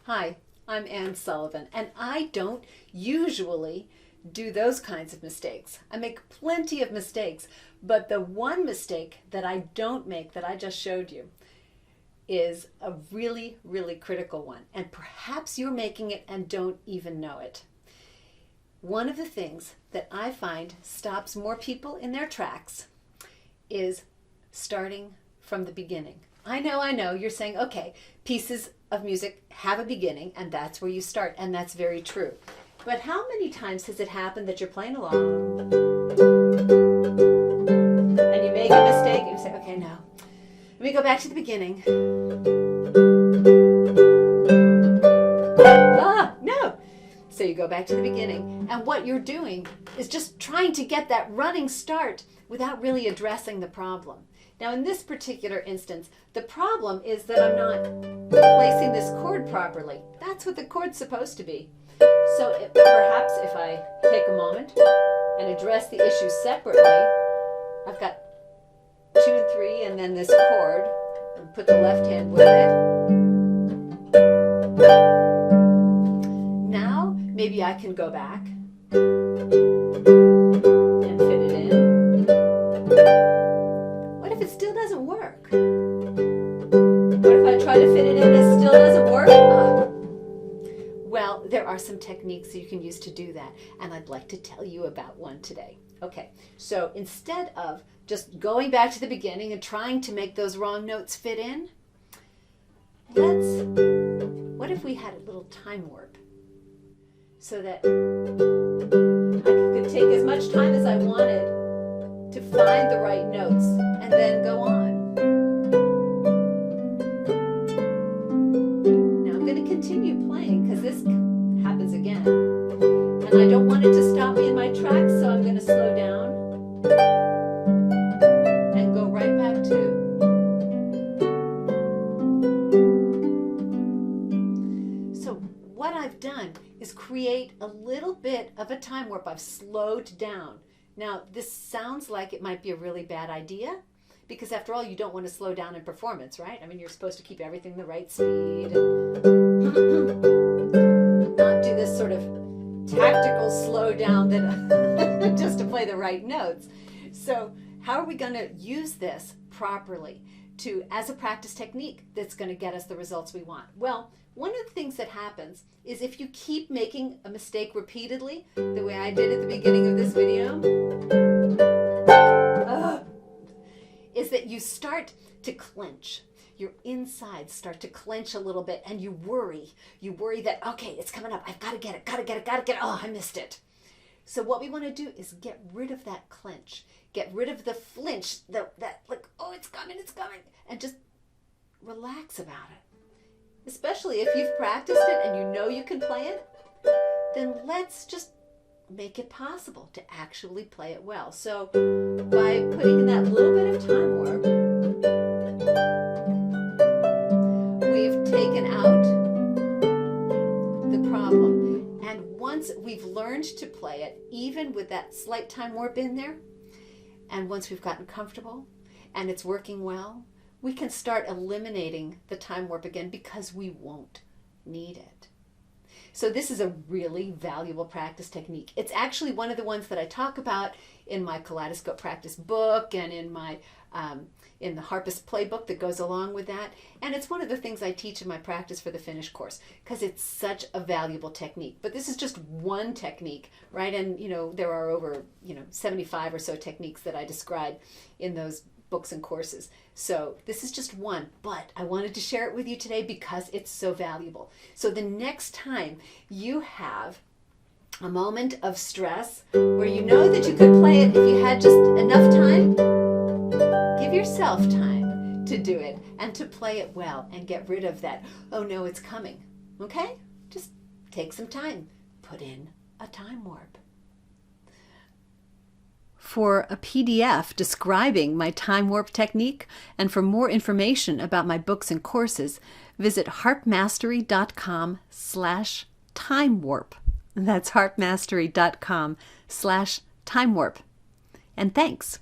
Hi, I'm Ann Sullivan, and I don't usually do those kinds of mistakes. I make plenty of mistakes, but the one mistake that I don't make that I just showed you is a really, really critical one, and perhaps you're making it and don't even know it. One of the things that I find stops more people in their tracks is starting from the beginning. I know, you're saying, okay, pieces of music have a beginning and that's where you start, and that's very true. But how many times has it happened that you're playing along and you make a mistake and you say, okay, now, let me go back to the beginning. No. So you go back to the beginning, and what you're doing is just trying to get that running start without really addressing the problem. Now in this particular instance, the problem is that I'm not placing this chord properly. That's what the chord's supposed to be. So perhaps if I take a moment and address the issue separately, I've got 2 and 3 and then this chord, and put the left hand with it. Now maybe I can go back and fit it in. What if it still doesn't work? What if I try to fit it in and it still doesn't work? Well, there are some techniques you can use to do that, and I'd like to tell you about one today. Okay, so instead of just going back to the beginning and trying to make those wrong notes fit in, what if we had a little time warp so that I could take as much time as I wanted to find the right notes and then go on. Now I'm going to continue playing because this happens again. And I don't want it to stop me in my tracks, so I'm going to slow down and go right back to. So what I've done is create a little bit of a time warp. I've slowed down. Now, this sounds like it might be a really bad idea, because after all, you don't want to slow down in performance, right? I mean, you're supposed to keep everything the right speed and not do this sort of tactical slow down that just to play the right notes. So how are we going to use this properly as a practice technique that's going to get us the results we want? Well, one of the things that happens is if you keep making a mistake repeatedly, the way I did at the beginning of this video, is that you start to clench. Your insides start to clench a little bit, and you worry. You worry that, okay, it's coming up. I've got to get it, gotta get it. Oh, I missed it. So what we want to do is get rid of that clench. Get rid of the flinch, that like, oh, it's coming, and just relax about it. Especially if you've practiced it and you know you can play it, then let's just make it possible to actually play it well. So by putting in that little bit of time warp, we've taken out the problem. And once we've learned to play it, even with that slight time warp in there, and once we've gotten comfortable and it's working well, we can start eliminating the time warp again because we won't need it. So this is a really valuable practice technique. It's actually one of the ones that I talk about in my Kaleidoscope practice book and in my in the Harpist playbook that goes along with that. And it's one of the things I teach in my practice for the finish course because it's such a valuable technique. But this is just one technique, right? And there are over 75 or so techniques that I describe in those books and courses. So this is just one, but I wanted to share it with you today because it's so valuable. So the next time you have a moment of stress where you know that you could play it if you had just enough time, give yourself time to do it and to play it well and get rid of that, oh no, it's coming, okay? Just take some time, put in a time warp. For a PDF describing my time warp technique and for more information about my books and courses, visit harpmastery.com/time warp. That's harpmastery.com/time warp. And thanks.